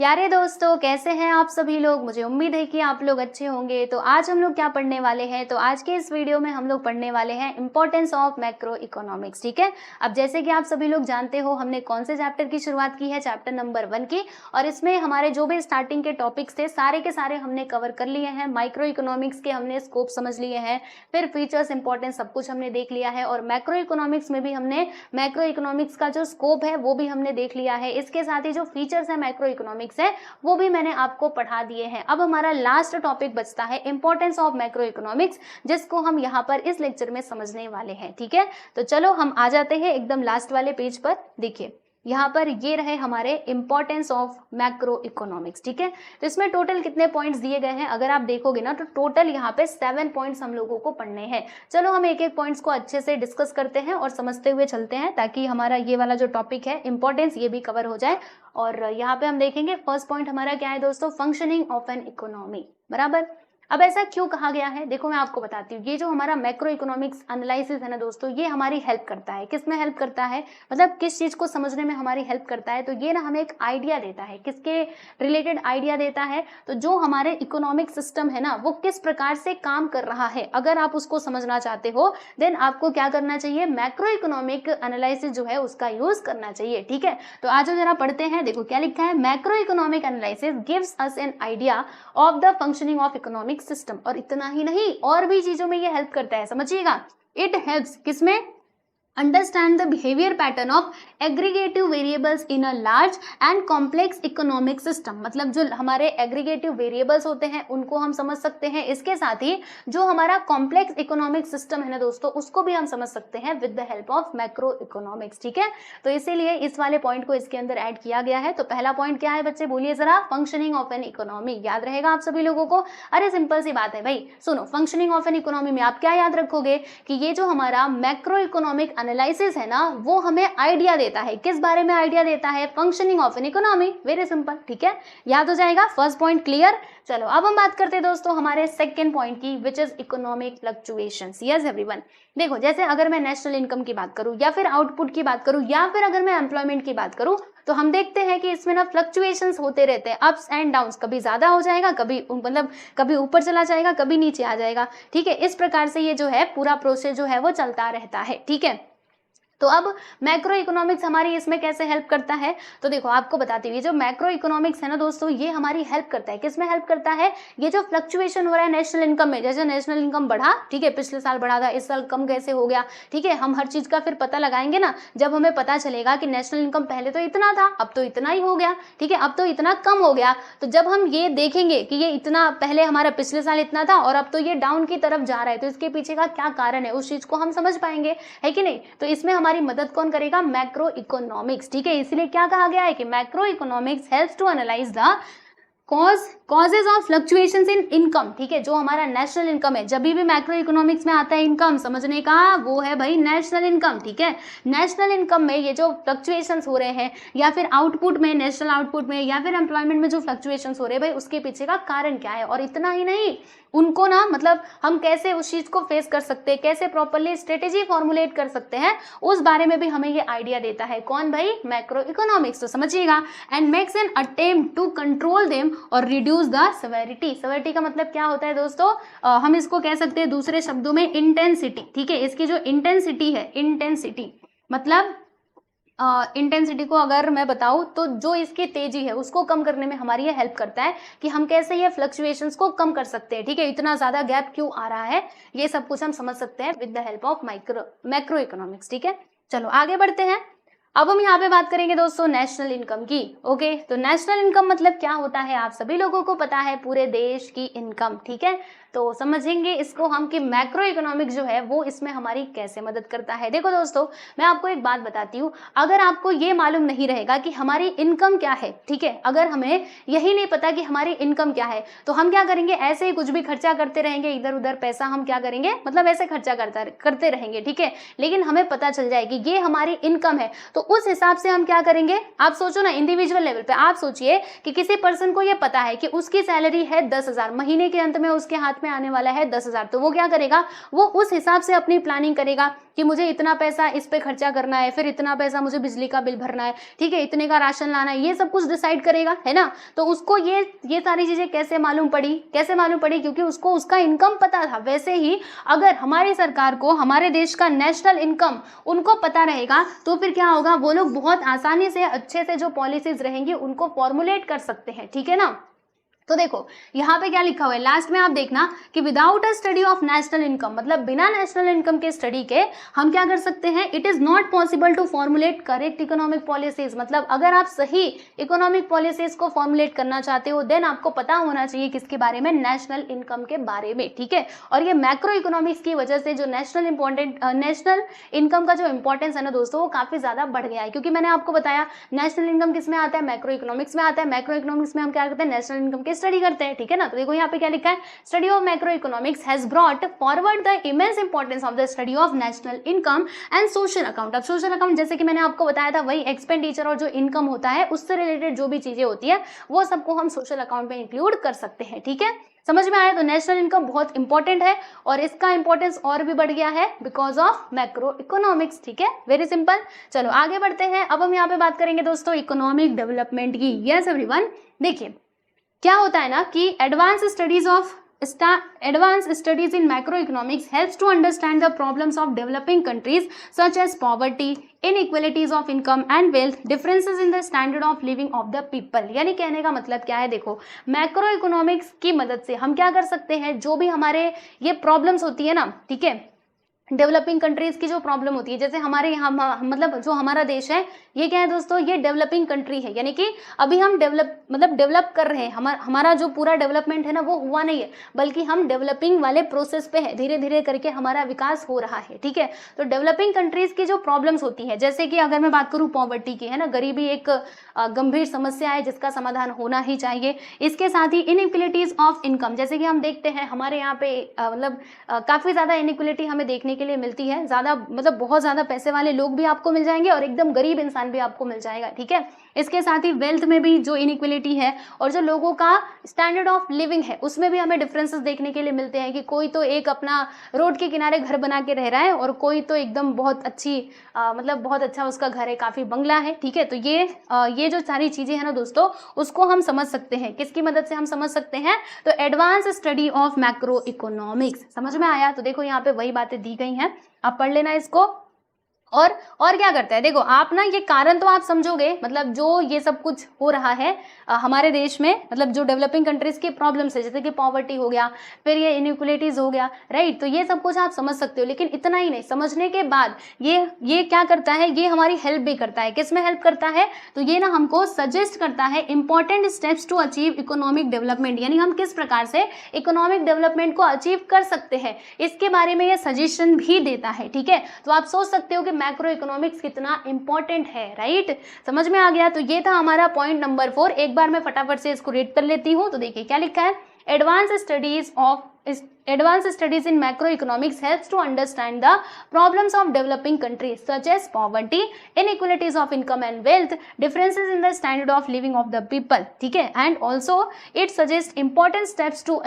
प्यारे दोस्तों, कैसे हैं आप सभी लोग। मुझे उम्मीद है कि आप लोग अच्छे होंगे। तो आज हम लोग क्या पढ़ने वाले हैं, तो आज के इस वीडियो में हम लोग पढ़ने वाले हैं इंपॉर्टेंस ऑफ मैक्रो इकोनॉमिक्स। ठीक है, अब जैसे कि आप सभी लोग जानते हो हमने कौन से चैप्टर की शुरुआत की है, चैप्टर नंबर 1 की। और इसमें हमारे जो भी स्टार्टिंग के टॉपिक्स थे सारे के सारे हमने कवर कर लिए हैं। माइक्रो इकोनॉमिक्स के हमने स्कोप समझ लिए हैं, फिर फीचर्स, इंपॉर्टेंस सब कुछ हमने देख लिया है। और मैक्रो इकोनॉमिक्स में भी हमने मैक्रो इकोनॉमिक्स का जो स्कोप है वो भी हमने देख लिया है। इसके साथ ही जो फीचर्स है मैक्रो इकोनॉमिक्स है वो भी मैंने आपको पढ़ा दिए हैं। अब हमारा लास्ट टॉपिक बचता है इंपॉर्टेंस ऑफ मैक्रो इकोनॉमिक्स, जिसको हम यहाँ पर इस लेक्चर में समझने वाले हैं। ठीक है, तो चलो हम आ जाते हैं एकदम लास्ट वाले पेज पर। देखिए यहाँ पर ये रहे हमारे इंपॉर्टेंस ऑफ मैक्रो इकोनॉमिक्स। ठीक है, तो इसमें टोटल कितने पॉइंट्स दिए गए हैं अगर आप देखोगे ना, तो टोटल यहाँ पे 7 पॉइंट्स हम लोगों को पढ़ने हैं। चलो हम एक एक पॉइंट्स को अच्छे से डिस्कस करते हैं और समझते हुए चलते हैं, ताकि हमारा ये वाला जो टॉपिक है इंपॉर्टेंस ये भी कवर हो जाए। और यहाँ पे हम देखेंगे फर्स्ट पॉइंट हमारा क्या है दोस्तों, फंक्शनिंग ऑफ एन इकोनॉमी। बराबर, अब ऐसा क्यों कहा गया है, देखो मैं आपको बताती हूँ। ये जो हमारा मैक्रो इकोनॉमिक्स एनालिसिस है ना दोस्तों, ये हमारी हेल्प करता है। किस में हेल्प करता है, मतलब किस चीज को समझने में हमारी हेल्प करता है, तो ये ना हमें एक आइडिया देता है। किसके रिलेटेड आइडिया देता है, तो जो हमारे इकोनॉमिक सिस्टम है ना वो किस प्रकार से काम कर रहा है, अगर आप उसको समझना चाहते हो देन आपको क्या करना चाहिए, मैक्रो इकोनॉमिक एनालिसिस जो है उसका यूज करना चाहिए। ठीक है, तो आज जरा पढ़ते हैं। देखो क्या लिखा है, macro economic analysis gives us an idea of the functioning of economic system. और इतना ही नहीं, और भी चीजों में ये हेल्प करता है, समझिएगा। इट हेल्प्स किसमें, understand the behaviour pattern of aggregative variables in a large and complex economic system. मतलब जो हमारे एग्रीगेटिव वेरिएबल्स होते हैं उनको हम समझ सकते हैं। इसके साथ ही जो हमारा कॉम्प्लेक्स इकोनॉमिक सिस्टम है ना दोस्तों, उसको भी हम समझ सकते हैं with the help of macro economics. ठीक है, तो इसीलिए इस वाले पॉइंट को इसके अंदर ऐड किया गया है। तो पहला पॉइंट क्या है बच्चे, बोलिए जरा, फंक्शनिंग ऑफ एन इकोनॉमी। याद रहेगा आप सभी लोगों को। अरे सिंपल सी बात है भाई, सुनो, फंक्शनिंग ऑफ एन इकोनॉमी में आप क्या याद रखोगे कि ये जो हमारा मैक्रो इकोनॉमिक एनालिसिस है ना वो हमें आइडिया देता है। किस बारे में आइडिया देता है, functioning of an economy. Very simple, ठीक है, याद हो जाएगा। First point clear. चलो अब हम बात करते हैं दोस्तों हमारे सेकंड पॉइंट की, which is economic fluctuations. Yes everyone, देखो जैसे अगर मैं नेशनल इनकम की बात करूं, या फिर आउटपुट की बात करूं, या फिर अगर मैं एम्प्लॉयमेंट की बात करूं, तो हम देखते हैं कि इसमें ना फ्लक्चुएशंस होते रहते हैं, अप्स एंड डाउन्स। कभी ज्यादा हो जाएगा, कभी मतलब कभी ऊपर चला जाएगा, कभी नीचे आ जाएगा। ठीक है, इस प्रकार से ये जो है पूरा प्रोसेस जो है वो चलता रहता है। ठीक है, तो अब मैक्रो इकोनॉमिक्स हमारी इसमें कैसे हेल्प करता है, तो देखो आपको बताती हुई, जो मैक्रो इकोनॉमिक्स है ना दोस्तों, ये हमारी हेल्प करता है। किसमें हेल्प करता है, ये जो फ्लक्चुएशन हो रहा है नेशनल इनकम में, जैसे नेशनल इनकम बढ़ा, ठीक है, पिछले साल बढ़ा था, इस साल कम कैसे हो गया। ठीक है, हम हर चीज का फिर पता लगाएंगे ना, जब हमें पता चलेगा कि नेशनल इनकम पहले तो इतना था, अब तो इतना ही हो गया, ठीक है, अब तो इतना कम हो गया। तो जब हम ये देखेंगे कि ये इतना पहले हमारा पिछले साल इतना था और अब तो ये डाउन की तरफ जा रहा है, तो इसके पीछे का क्या कारण है, उस चीज को हम समझ पाएंगे, है कि नहीं। तो इसमें हमारी मदद कौन करेगा, मैक्रो इकोनॉमिक्स। ठीक है, इसलिए क्या कहा गया है कि macro economics helps to analyse the causes of fluctuations in income. ठीक है, जो हमारा नेशनल इनकम है, जब भी मैक्रो इकोनॉमिक्स में आता है इनकम समझने का, वो है भाई नेशनल इनकम। ठीक है, नेशनल इनकम में ये जो फ्लक्चुएशंस हो रहे हैं, या फिर आउटपुट में, नेशनल आउटपुट में, या फिर एम्प्लॉयमेंट में जो फ्लक्चुएशंस हो रहे हैं भाई, उसके पीछे का कारण क्या है। और इतना ही नहीं, उनको ना मतलब हम कैसे उस चीज को फेस कर सकते हैं, कैसे प्रॉपर्ली स्ट्रेटेजी फॉर्मुलेट कर सकते हैं, उस बारे में भी हमें ये आइडिया देता है। कौन भाई, मैक्रो इकोनॉमिक्स। तो समझिएगा, and makes an attempt to control them और रिड्यूस द सेवेरिटी। सेवेरिटी का मतलब क्या होता है दोस्तों, हम इसको कह सकते हैं दूसरे शब्दों में इंटेंसिटी। ठीक है, इसकी जो इंटेंसिटी है, इंटेंसिटी मतलब इंटेंसिटी को अगर मैं बताऊं तो जो इसकी तेजी है उसको कम करने में हमारी ये हेल्प करता है कि हम कैसे ये फ्लक्चुएशंस को कम कर सकते हैं। ठीक है, इतना ज्यादा गैप क्यों आ रहा है, ये सब कुछ हम समझ सकते हैं with the help of macro economics. ठीक है, चलो आगे बढ़ते हैं। अब हम यहाँ पे बात करेंगे दोस्तों नेशनल इनकम की। ओके, तो नेशनल इनकम मतलब क्या होता है, आप सभी लोगों को पता है, पूरे देश की इनकम। ठीक है, तो समझेंगे इसको हम कि मैक्रो इकोनॉमिक्स जो है वो इसमें हमारी कैसे मदद करता है। देखो दोस्तों, मैं आपको एक बात बताती हूँ, अगर आपको ये मालूम नहीं रहेगा कि हमारी इनकम क्या है, ठीक है, अगर हमें यही नहीं पता कि हमारी इनकम क्या है, तो हम क्या करेंगे, ऐसे ही कुछ भी खर्चा करते रहेंगे, इधर उधर पैसा हम क्या करेंगे, मतलब ऐसे खर्चा करते रहेंगे। ठीक है, लेकिन हमें पता चल जाए कि ये हमारी इनकम है, तो तो उस हिसाब से हम क्या करेंगे, आप सोचो ना इंडिविजुअल लेवल पे, आप सोचिए कि किसी पर्सन को ये पता है कि उसकी सैलरी है 10,000, महीने के अंत में उसके हाथ में आने वाला है 10,000, तो वो क्या करेगा, वो उस हिसाब से अपनी प्लानिंग करेगा कि मुझे इतना पैसा इस पे खर्चा करना है, फिर इतना पैसा मुझे बिजली का बिल भरना है, ठीक है, इतने का राशन लाना है, ये सब कुछ डिसाइड करेगा, है ना। तो उसको ये सारी चीजें कैसे मालूम पड़ी, क्योंकि उसको उसका इनकम पता था। वैसे ही अगर हमारी सरकार को हमारे देश का नेशनल इनकम उनको पता रहेगा तो फिर क्या होगा, वो लोग बहुत आसानी से अच्छे से जो पॉलिसीज रहेंगी उनको फॉर्मुलेट कर सकते हैं, ठीक है ना। तो देखो यहाँ पे क्या लिखा हुआ है, लास्ट में आप देखना कि without a study of national income, मतलब बिना नेशनल इनकम के स्टडी के हम क्या कर सकते हैं, it is not possible to formulate correct economic policies. मतलब अगर आप सही इकोनॉमिक पॉलिसीज को फॉर्मुलेट करना चाहते हो देन आपको पता होना चाहिए किसके बारे में, नेशनल इनकम के बारे में, ठीक है। और ये मैक्रो इकोनॉमिक्स की वजह से जो नेशनल इनकम का जो इंपॉर्टेंस है ना दोस्तों, वो काफी ज्यादा बढ़ गया है, क्योंकि मैंने आपको बताया नेशनल इनकम किस में आता है, मैक्रो इकोनॉमिक्स में आता है। मैक्रो इकोनॉमिक्स में हम क्या करते हैं, नेशनल इनकम के स्टडी करते हैं, ठीक है ना। तो देखो यहाँ पे क्या लिखा है, study of macro economics has brought forward the immense importance of the study of national income and social account. अब सोशल अकाउंट जैसे कि मैंने आपको बताया था, वही एक्सपेंडिचर और जो इनकम होता है उससे रिलेटेड जो भी चीजें होती है वो सबको हम सोशल अकाउंट में इंक्लूड कर सकते हैं, ठीक है। समझ में आया। तो नेशनल इनकम बहुत इंपॉर्टेंट है और इसका इंपॉर्टेंस और भी बढ़ गया है बिकॉज ऑफ मैक्रो इकोनॉमिक्स, ठीक है, वेरी सिंपल। चलो आगे बढ़ते हैं। अब हम यहाँ पे बात करेंगे दोस्तों इकोनॉमिक डेवलपमेंट की। यस एवरीवन, देखिए क्या होता है ना कि advance studies in macro economics helps to understand the problems of developing countries such as poverty, inequalities of income and wealth, differences in the standard of living of the people. यानी कहने का मतलब क्या है, देखो मैक्रो इकोनॉमिक्स की मदद से हम क्या कर सकते हैं, जो भी हमारे ये प्रॉब्लम्स होती है ना, ठीक है, डेवलपिंग कंट्रीज की जो प्रॉब्लम होती है, जैसे हमारे यहाँ मतलब जो हमारा देश है ये क्या है दोस्तों, ये डेवलपिंग कंट्री है, यानी कि अभी हम डेवलप कर रहे हैं। हमारा जो पूरा डेवलपमेंट है ना वो हुआ नहीं है, बल्कि हम डेवलपिंग वाले प्रोसेस पे है, धीरे धीरे करके हमारा विकास हो रहा है, ठीक है। तो डेवलपिंग कंट्रीज की जो प्रॉब्लम्स होती है, जैसे कि अगर मैं बात करूँ पॉवर्टी की, है ना, गरीबी एक गंभीर समस्या है जिसका समाधान होना ही चाहिए। इसके साथ ही इनइक्वलिटीज ऑफ इनकम, जैसे कि हम देखते हैं हमारे यहाँ पे काफी ज्यादा इनइक्वलिटी हमें देखने के लिए मिलती है, ज्यादा मतलब बहुत ज्यादा पैसे वाले लोग भी आपको मिल जाएंगे और एकदम गरीब इंसान भी आपको मिल जाएगा, ठीक है। इसके साथ ही वेल्थ में भी जो इनइक्वलिटी है और जो लोगों का स्टैंडर्ड ऑफ लिविंग है उसमें भी हमें डिफरेंसेस देखने के लिए मिलते हैं कि कोई तो एक अपना रोड के किनारे घर बना के रह रहा है और कोई तो एकदम बहुत अच्छी मतलब बहुत अच्छा उसका घर है, काफी बंगला है, ठीक है। तो ये जो सारी चीजें हैं ना दोस्तों, उसको हम समझ सकते हैं, किसकी मदद से हम समझ सकते हैं, तो advance study of macro economics. समझ में आया। तो देखो यहाँ पे वही बातें दी गई हैं, आप पढ़ लेना इसको। और क्या करता है, देखो आप ना ये कारण तो आप समझोगे, मतलब जो ये सब कुछ हो रहा है हमारे देश में, मतलब जो डेवलपिंग कंट्रीज की प्रॉब्लम्स है, जैसे कि पॉवर्टी हो गया, फिर ये इनइक्वलिटीज हो गया, राइट। तो ये सब कुछ आप समझ सकते हो, लेकिन इतना ही नहीं, समझने के बाद ये क्या करता है, ये हमारी हेल्प भी करता है। किस में हेल्प करता है, तो ये ना हमको सजेस्ट करता है important steps to achieve economic development, यानी हम किस प्रकार से इकोनॉमिक डेवलपमेंट को अचीव कर सकते हैं, इसके बारे में ये सजेशन भी देता है, ठीक है। तो आप सोच सकते हो कि मैक्रो इकोनॉमिक्स कितना इंपॉर्टेंट है, राइट। समझ में आ गया। तो ये था हमारा पॉइंट नंबर 4। एक बार मैं फटाफट से इसको रीड कर लेती हूँ। तो देखिए क्या लिखा है, Advanced studies in macroeconomics helps to understand the problems of developing countries such as poverty, inequalities of income and wealth, differences in the standard of living of the people, ठीक है। And also it suggests important steps to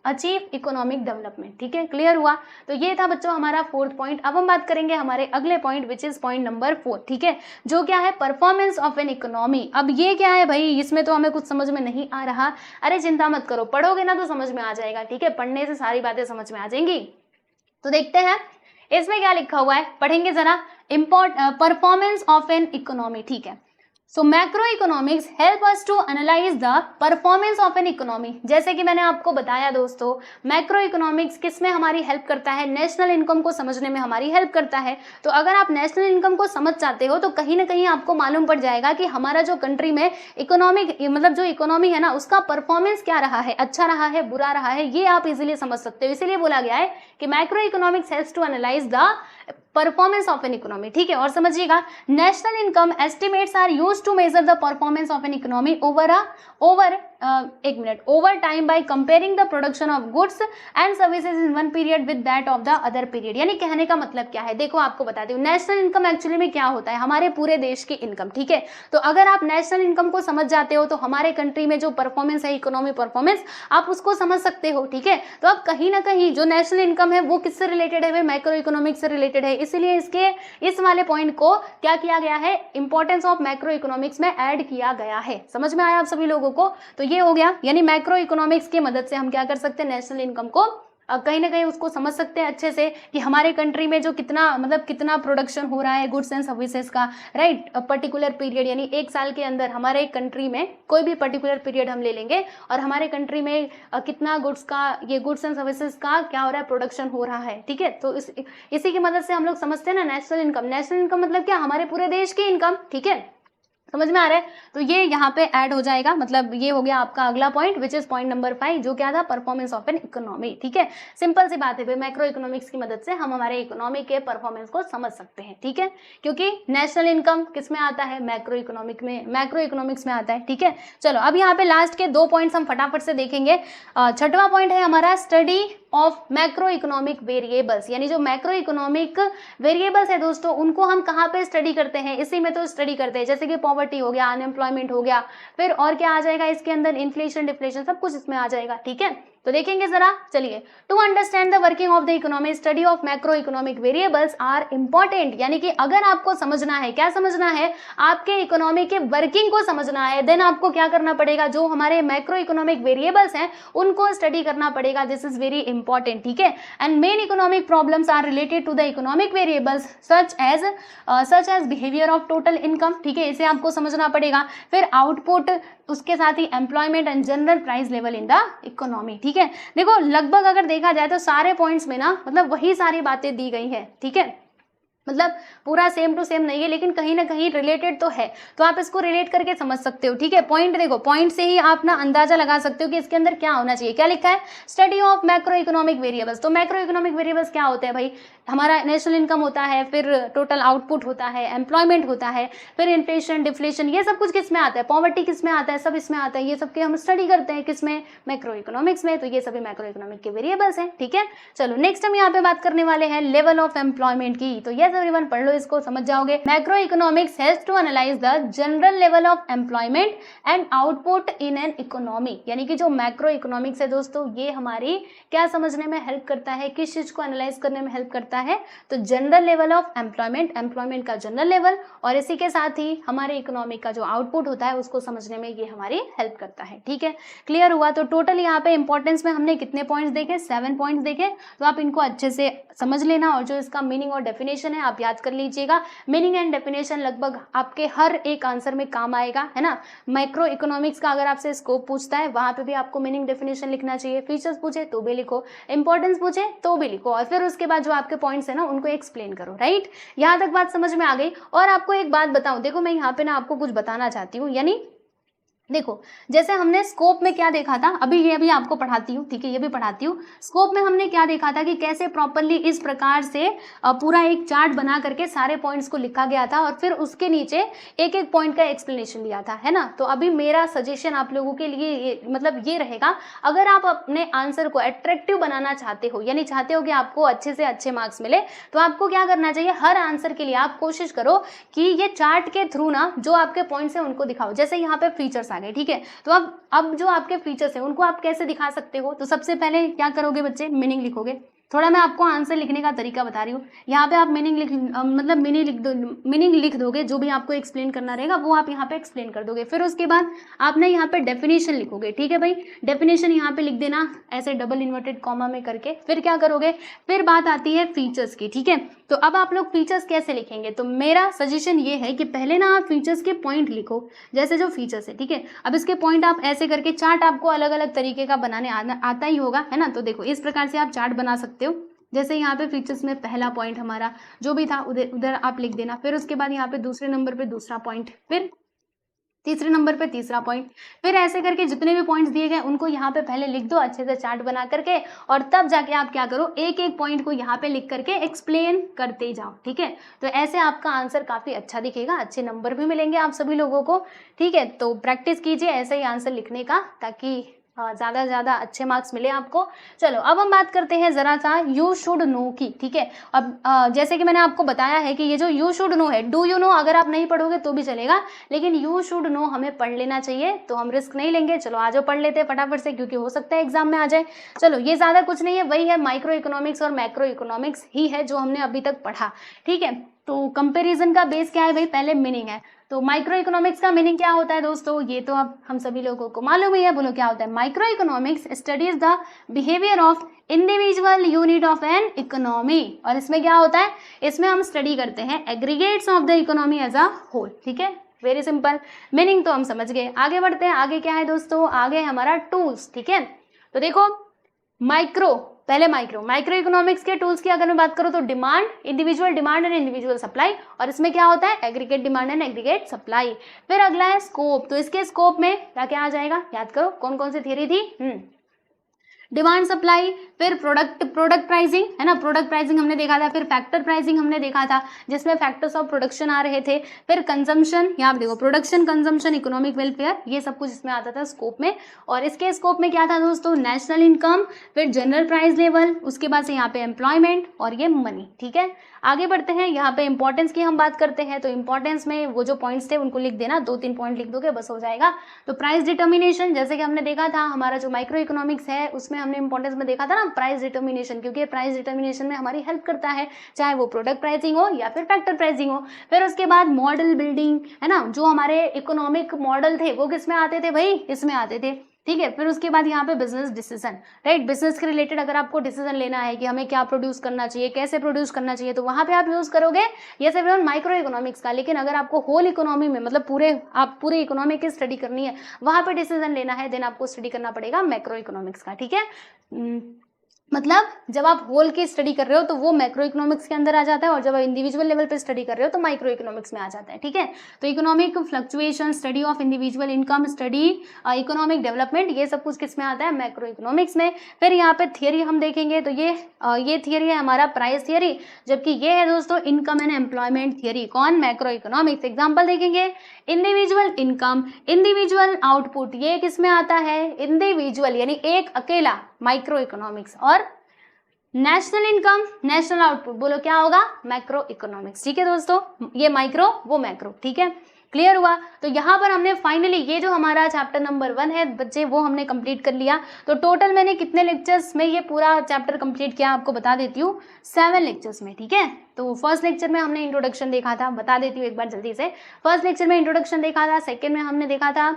achieve economic development, ठीक है। Clear हुआ। तो ये था बच्चों हमारा 4th पॉइंट। अब हम बात करेंगे हमारे अगले point which is point number 4, ठीक है, जो क्या है, परफॉर्मेंस ऑफ एन इकोनॉमी। अब ये क्या है भाई, इसमें तो हमें कुछ समझ में नहीं आ रहा। अरे चिंता मत करो, पढ़ोगे ना तो समझ में आ जाएगा, ठीक है, पढ़ने से सारी बातें समझ में आ जाएंगी। तो देखते हैं इसमें क्या लिखा हुआ है, पढ़ेंगे जरा। परफॉर्मेंस ऑफ एन इकोनॉमी, ठीक है। So macroeconomics help us to analyse the performance of an economy. जैसे कि मैंने आपको बताया दोस्तों, मैक्रो इकोनॉमिक्स किस में हमारी हेल्प करता है, नेशनल इनकम को समझने में हमारी हेल्प करता है। तो अगर आप नेशनल इनकम को समझ चाहते हो तो कहीं ना कहीं आपको मालूम पड़ जाएगा कि हमारा जो कंट्री में इकोनॉमिक मतलब जो इकोनॉमी है ना उसका परफॉर्मेंस क्या रहा है, अच्छा रहा है, बुरा रहा है, ये आप इजीली समझ सकते हो। इसीलिए बोला गया है कि macro economics helps to analyse the performance of an economy, ठीक है। और समझिएगा, national income estimates are used to measure the performance of an economy over एक minute, over time by comparing the production of goods and services in one period with that of the other period. यानी कहने का मतलब क्या है, देखो आपको बताती हूँ, नेशनल इनकम एक्चुअली में क्या होता है, हमारे पूरे देश की इनकम, ठीक है। तो अगर आप नेशनल इनकम को समझ जाते हो तो हमारे कंट्री में जो परफॉर्मेंस है, इकोनॉमी परफॉर्मेंस, आप उसको समझ सकते हो, ठीक है। तो अब कहीं ना कहीं जो नेशनल इनकम है वो किससे रिलेटेड है, मैक्रो इकोनॉमिक्स से रिलेटेड है, इसीलिए इसके इस वाले पॉइंट को क्या किया गया है, इंपॉर्टेंस ऑफ मैक्रो इकोनॉमिक्स में ऐड किया गया है। समझ में आया आप सभी लोगों को? तो ये हो गया, यानी मैक्रो इकोनॉमिक्स की मदद से हम क्या कर सकते हैं, नेशनल इनकम को कहीं ना कहीं उसको समझ सकते हैं अच्छे से कि हमारे कंट्री में जो कितना मतलब कितना प्रोडक्शन हो रहा है गुड्स एंड सर्विसेज का, राइट, पर्टिकुलर पीरियड, यानी एक साल के अंदर हमारे कंट्री में कोई भी पर्टिकुलर पीरियड हम ले लेंगे और हमारे कंट्री में कितना गुड्स का, ये गुड्स एंड सर्विसेज का क्या हो रहा है, प्रोडक्शन हो रहा है, ठीक है। तो इसी की मदद से हम लोग समझते हैं ना नेशनल इनकम। नेशनल इनकम मतलब क्या, हमारे पूरे देश की इनकम, ठीक है, समझ में आ रहा है। तो ये यहाँ पे ऐड हो जाएगा, मतलब ये हो गया आपका अगला point, which is point number 5, जो क्या था, परफॉर्मेंस ऑफ एन इकोनॉमी, ठीक है। सिंपल सी बात है, मैक्रो इकोनॉमिक्स की मदद से हम हमारे इकोनॉमी के परफॉर्मेंस को समझ सकते हैं, ठीक है, क्योंकि नेशनल इनकम किस में आता है, मैक्रो इकोनॉमिक्स में आता है, ठीक है। चलो अब यहाँ पे लास्ट के 2 पॉइंट्स हम फटाफट से देखेंगे। छठवां पॉइंट है हमारा study of macro economic variables, यानी जो मैक्रो इकोनॉमिक वेरिएबल्स है दोस्तों, उनको हम कहाँ पे स्टडी करते हैं, इसी में तो स्टडी करते हैं, जैसे कि पॉवर्टी हो गया, अनएम्प्लॉयमेंट हो गया, फिर और क्या आ जाएगा इसके अंदर, इन्फ्लेशन, डिफ्लेशन, सब कुछ इसमें आ जाएगा, ठीक है। तो देखेंगे जरा, चलिए। To understand the working of the economy, study of macro economic variables are important, यानी कि अगर आपको समझना है, क्या समझना है, आपके इकोनॉमी के वर्किंग को समझना है, देन आपको क्या करना पड़ेगा, जो हमारे मैक्रो इकोनॉमिक वेरिएबल्स हैं उनको स्टडी करना पड़ेगा। दिस इज वेरी इंपॉर्टेंट, ठीक है। And main economic problems are related to the economic variables such as behaviour of total income, ठीक है, इसे आपको समझना पड़ेगा। फिर आउटपुट, उसके साथ ही employment and general price level in the economy, ठीक है। देखो लगभग अगर देखा जाए तो सारे पॉइंट्स में ना मतलब वही सारी बातें दी गई है, ठीक है, मतलब पूरा सेम टू सेम नहीं है, लेकिन कहीं ना कहीं रिलेटेड तो है, तो आप इसको रिलेट करके समझ सकते हो, ठीक है। पॉइंट देखो, पॉइंट से ही आप ना अंदाजा लगा सकते हो कि इसके अंदर क्या होना चाहिए। क्या लिखा है, study of macro economic variables. तो मैक्रो इकोनॉमिक वेरिएबल्स क्या होते हैं भाई, हमारा नेशनल इनकम होता है, फिर टोटल आउटपुट होता है, एम्प्लॉयमेंट होता है, फिर इन्फ्लेशन, डिफ्लेशन, ये सब कुछ किस में आता है, पॉवर्टी किस में आता है, सब इसमें आता है, ये सब के हम स्टडी करते हैं किसमें, मैक्रो इकोनॉमिक्स में। तो ये सभी मैक्रो इकोनॉमिक के वेरिएबल्स हैं, ठीक है। चलो नेक्स्ट हम यहाँ पे बात करने वाले हैं लेवल ऑफ एम्प्लॉयमेंट की। तो यस एवरीवन, पढ़ लो इसको, समझ जाओगे। Macro economics has to analyse the general level of employment and output in an economy, यानी कि जो मैक्रो इकोनॉमिक्स है दोस्तों, ये हमारी क्या समझने में हेल्प करता है, किस चीज को एनालाइज करने में हेल्प करता है, तो general level of employment, employment का जनरल लेवल, और इसी के साथ ही हमारे इकोनॉमी का जो आउटपुट होता है उसको समझने में ये हमारी हेल्प करता है, ठीक है। क्लियर हुआ? तो टोटल यहाँ पे इंपॉर्टेंस में हमने कितने पॉइंट्स देखे, 7 पॉइंट्स देखे, तो आप इनको अच्छे से समझ लेना, और जो इसका मीनिंग और डेफिनेशन है आप याद कर लीजिएगा। मीनिंग एंड डेफिनेशन लगभग आपके हर एक आंसर में काम आएगा, है ना। मैक्रो इकोनॉमिक्स का अगर आपसे स्कोप पूछता है वहां पे भी आपको मीनिंग डेफिनेशन लिखना चाहिए, फीचर्स पूछे तो भी लिखो, इंपॉर्टेंस पूछे तो भी लिखो, और फिर उसके बाद जो आपके पॉइंट्स है ना उनको एक्सप्लेन करो, राइट। यहाँ तक बात समझ में आ गई। और आपको एक बात बताऊं, देखो मैं यहाँ पे ना आपको कुछ बताना चाहती हूँ, यानी देखो जैसे हमने स्कोप में क्या देखा था, अभी ये भी आपको पढ़ाती हूँ, ठीक है, ये भी पढ़ाती हूँ। स्कोप में हमने क्या देखा था कि कैसे प्रॉपरली इस प्रकार से पूरा एक चार्ट बना करके सारे पॉइंट्स को लिखा गया था, और फिर उसके नीचे एक एक पॉइंट का एक्सप्लेनेशन दिया था, है ना। तो अभी मेरा सजेशन आप लोगों के लिए मतलब ये रहेगा, अगर आप अपने आंसर को अट्रैक्टिव बनाना चाहते हो, यानी चाहते हो कि आपको अच्छे से अच्छे मार्क्स मिले, तो आपको क्या करना चाहिए, हर आंसर के लिए आप कोशिश करो कि ये चार्ट के थ्रू ना जो आपके पॉइंट्स हैं उनको दिखाओ। जैसे यहाँ पे फीचर्स, ठीक है, तो अब जो आपके फीचर्स हैं उनको आप कैसे दिखा सकते हो, तो सबसे पहले क्या करोगे बच्चे, मीनिंग लिखोगे। थोड़ा मैं आपको आंसर लिखने का तरीका बता रही हूँ, यहाँ पे आप मीनिंग लिख दोगे, जो भी आपको एक्सप्लेन करना रहेगा वो आप यहाँ पे एक्सप्लेन कर दोगे। फिर उसके बाद आपने यहाँ पे डेफिनेशन लिखोगे, ठीक है भाई, डेफिनेशन यहाँ पे लिख देना ऐसे डबल इन्वर्टेड कॉमा में करके। फिर क्या करोगे, फिर बात आती है फीचर्स की, ठीक है। तो अब आप लोग फीचर्स कैसे लिखेंगे, तो मेरा सजेशन ये है कि पहले ना आप फीचर्स के पॉइंट लिखो, जैसे जो फीचर्स है, ठीक है। अब इसके पॉइंट आप ऐसे करके, चार्ट आपको अलग अलग तरीके का बनाने आता ही होगा, है ना। तो देखो इस प्रकार से आप चार्ट बना सकते हो। जैसे यहाँ पे फीचर्स में पहला पॉइंट हमारा जो भी था उधर आप लिख देना, फिर उसके बाद यहाँ पे दूसरे नंबर पे दूसरा पॉइंट, फिर तीसरे नंबर पे तीसरा पॉइंट। फिर ऐसे करके जितने भी पॉइंट्स दिए गए उनको यहाँ पे पहले लिख दो अच्छे से चार्ट बना करके, और तब जाके आप क्या करो, एक एक पॉइंट को यहाँ पे लिख करके एक्सप्लेन करते जाओ, ठीक है। तो ऐसे आपका आंसर काफ़ी अच्छा दिखेगा, अच्छे नंबर भी मिलेंगे आप सभी लोगों को, ठीक है। तो प्रैक्टिस कीजिए ऐसे ही आंसर लिखने का, ताकि ज़्यादा से ज़्यादा अच्छे मार्क्स मिले आपको। चलो अब हम बात करते हैं ज़रा सा यू शुड नो की, ठीक है। अब जैसे कि मैंने आपको बताया है कि ये जो यू शुड नो है, डू यू नो अगर आप नहीं पढ़ोगे तो भी चलेगा, लेकिन यू शुड नो हमें पढ़ लेना चाहिए, तो हम रिस्क नहीं लेंगे। चलो आज पढ़ लेते हैं फटाफट से, क्योंकि हो सकता है एग्जाम में आ जाए। चलो ये ज़्यादा कुछ नहीं है, वही है माइक्रो इकोनॉमिक्स और मैक्रो इकोनॉमिक्स ही है जो हमने अभी तक पढ़ा, ठीक है। तो कंपेरिजन का बेस क्या है भाई, पहले मीनिंग है। तो माइक्रो इकोनॉमिक्स का मीनिंग क्या होता है दोस्तों, ये तो अब हम सभी लोगों को मालूम ही है, बोलो क्या होता है। Micro economics studies the behaviour of individual unit of an economy, और इसमें क्या होता है, इसमें हम स्टडी करते हैं aggregates of the economy as a whole, ठीक है। वेरी सिंपल, मीनिंग तो हम समझ गए। आगे बढ़ते हैं, आगे क्या है दोस्तों, आगे हमारा टूल्स, ठीक है। तो देखो पहले माइक्रो इकोनॉमिक्स के टूल्स की अगर मैं बात करूं तो demand, individual demand and individual supply, और इसमें क्या होता है aggregate demand and aggregate supply. फिर अगला है स्कोप, तो इसके स्कोप में क्या क्या आ जाएगा, याद करो कौन कौन सी थियरी थी, डिमांड सप्लाई, फिर प्रोडक्ट प्राइसिंग है ना, प्रोडक्ट प्राइसिंग हमने देखा था, फिर फैक्टर प्राइसिंग हमने देखा था जिसमें फैक्टर्स ऑफ प्रोडक्शन आ रहे थे, फिर कंजम्पशन, यहाँ देखो प्रोडक्शन, कंजम्पशन, इकोनॉमिक वेलफेयर, ये सब कुछ इसमें आता था स्कोप में। और इसके स्कोप में क्या था दोस्तों, नेशनल इनकम, फिर जनरल प्राइस लेवल, उसके बाद से यहाँ पे एम्प्लॉयमेंट और ये मनी, ठीक है। आगे बढ़ते हैं, यहाँ पे इंपॉर्टेंस की हम बात करते हैं, तो इंपॉर्टेंस में वो जो पॉइंट्स थे उनको लिख देना, 2-3 पॉइंट लिख दोगे बस हो जाएगा। तो प्राइस डिटर्मिनेशन, जैसे कि हमने देखा था हमारा जो माइक्रो इकोनॉमिक्स है उसमें हमने इंपॉर्टेंस में देखा था ना प्राइस डिटर्मिनेशन, क्योंकि प्राइस डिटर्मिनेशन में हमारी हेल्प करता है, चाहे वो प्रोडक्ट प्राइसिंग हो या फिर फैक्टर प्राइसिंग हो। फिर उसके बाद मॉडल बिल्डिंग है ना, जो हमारे इकोनॉमिक मॉडल थे वो किस में आते थे भाई, इसमें आते थे, ठीक है। फिर उसके बाद यहाँ पे बिजनेस डिसीजन, राइट, बिजनेस के रिलेटेड अगर आपको डिसीजन लेना है कि हमें क्या प्रोड्यूस करना चाहिए, कैसे प्रोड्यूस करना चाहिए, तो वहां पे आप यूज करोगे ये सब माइक्रो इकोनॉमिक्स का। लेकिन अगर आपको होल इकोनॉमी में, मतलब पूरे इकोनॉमी की स्टडी करनी है, वहां पे डिसीजन लेना है, देन आपको स्टडी करना पड़ेगा मैक्रो इकोनॉमिक्स का, ठीक है। मतलब जब आप होल की स्टडी कर रहे हो तो वो मैक्रो इकोनॉमिक्स के अंदर आ जाता है, और जब आप इंडिविजुअल लेवल पे स्टडी कर रहे हो तो माइक्रो इकोनॉमिक्स में आ जाता है, ठीक है। तो economic fluctuation, study of individual income, study economic development, ये सब कुछ किस में आता है, मैक्रो इकोनॉमिक्स में। फिर यहाँ पे थियरी हम देखेंगे, तो ये थियरी है हमारा प्राइस थियरी, जबकि ये है दोस्तों इनकम एंड एम्प्लॉयमेंट थियरी, कौन, मैक्रो इकोनॉमिक्स। एग्जाम्पल देखेंगे, इंडिविजुअल इनकम, इंडिविजुअल आउटपुट, ये किस में आता है, इंडिविजुअल यानी एक अकेला, माइक्रो इकोनॉमिक्स। और नेशनल इनकम, नेशनल आउटपुट, बोलो क्या होगा, मैक्रो इकोनॉमिक्स, ठीक है दोस्तों। ये माइक्रो वो मैक्रो, ठीक है, क्लियर हुआ। तो यहाँ पर हमने फाइनली ये जो हमारा चैप्टर नंबर 1 है बच्चे, वो हमने कंप्लीट कर लिया। तो टोटल मैंने कितने लेक्चर्स में ये पूरा चैप्टर कंप्लीट किया आपको बता देती हूँ, 7 लेक्चर्स में, ठीक है। तो फर्स्ट लेक्चर में हमने इंट्रोडक्शन देखा था, बता देती हूँ एक बार जल्दी से। फर्स्ट लेक्चर में इंट्रोडक्शन देखा था, सेकेंड में हमने देखा था,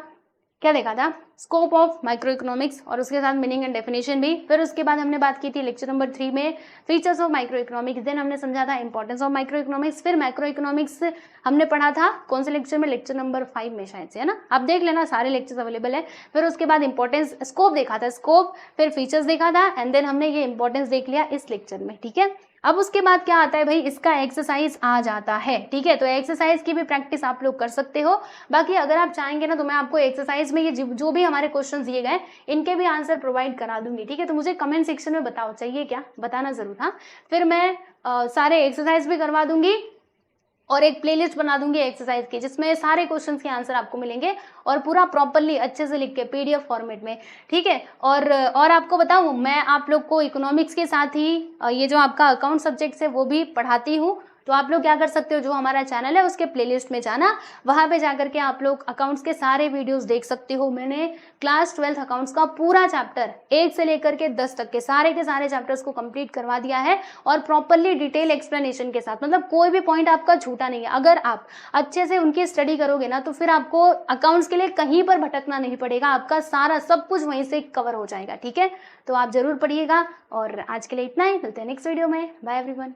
क्या देखा था, स्कोप ऑफ माइक्रो इकोनॉमिक्स, और उसके साथ मीनिंग एंड डेफिनेशन भी। फिर उसके बाद हमने बात की थी लेक्चर नंबर 3 में features of micro economics, then हमने समझा था इंपॉर्टेंस ऑफ माइक्रो इकोनॉमिक्स। फिर माइक्रो इकोनॉमिक्स हमने पढ़ा था कौन से लेक्चर में, लेक्चर नंबर 5 में शायद से, है ना, आप देख लेना, सारे लेक्चर्स अवेलेबल है। फिर उसके बाद इंपॉर्टेंस, स्कोप देखा था, स्कोप, फिर फीचर्स देखा था, एंड देन हमने ये इंपॉर्टेंस देख लिया इस लेक्चर में, ठीक है। अब उसके बाद क्या आता है भाई, इसका एक्सरसाइज आ जाता है, ठीक है। तो एक्सरसाइज की भी प्रैक्टिस आप लोग कर सकते हो। बाकी अगर आप चाहेंगे ना तो मैं आपको एक्सरसाइज में ये जो भी हमारे क्वेश्चन दिए गए इनके भी आंसर प्रोवाइड करा दूंगी, ठीक है। तो मुझे कमेंट सेक्शन में बताओ, चाहिए क्या, बताना जरूर, हाँ। फिर मैं सारे एक्सरसाइज भी करवा दूंगी और एक प्लेलिस्ट बना दूंगी एक्सरसाइज की, जिसमें सारे क्वेश्चंस के आंसर आपको मिलेंगे और पूरा प्रॉपरली अच्छे से लिख के पीडीएफ फॉर्मेट में, ठीक है। और आपको बताऊं, मैं आप लोग को इकोनॉमिक्स के साथ ही ये जो आपका अकाउंट सब्जेक्ट है वो भी पढ़ाती हूँ। तो आप लोग क्या कर सकते हो, जो हमारा चैनल है उसके प्लेलिस्ट में जाना, वहाँ पे जाकर के आप लोग अकाउंट्स के सारे वीडियोस देख सकते हो। मैंने क्लास 12th अकाउंट्स का पूरा चैप्टर 1 से लेकर के 10 तक के सारे चैप्टर्स को कंप्लीट करवा दिया है, और प्रॉपरली डिटेल एक्सप्लेनेशन के साथ, मतलब कोई भी पॉइंट आपका छूटा नहीं है। अगर आप अच्छे से उनकी स्टडी करोगे ना तो फिर आपको अकाउंट्स के लिए कहीं पर भटकना नहीं पड़ेगा, आपका सारा सब कुछ वहीं से कवर हो जाएगा, ठीक है। तो आप जरूर पढ़िएगा, और आज के लिए इतना ही, मिलते हैं नेक्स्ट वीडियो में, बाय एवरीवन।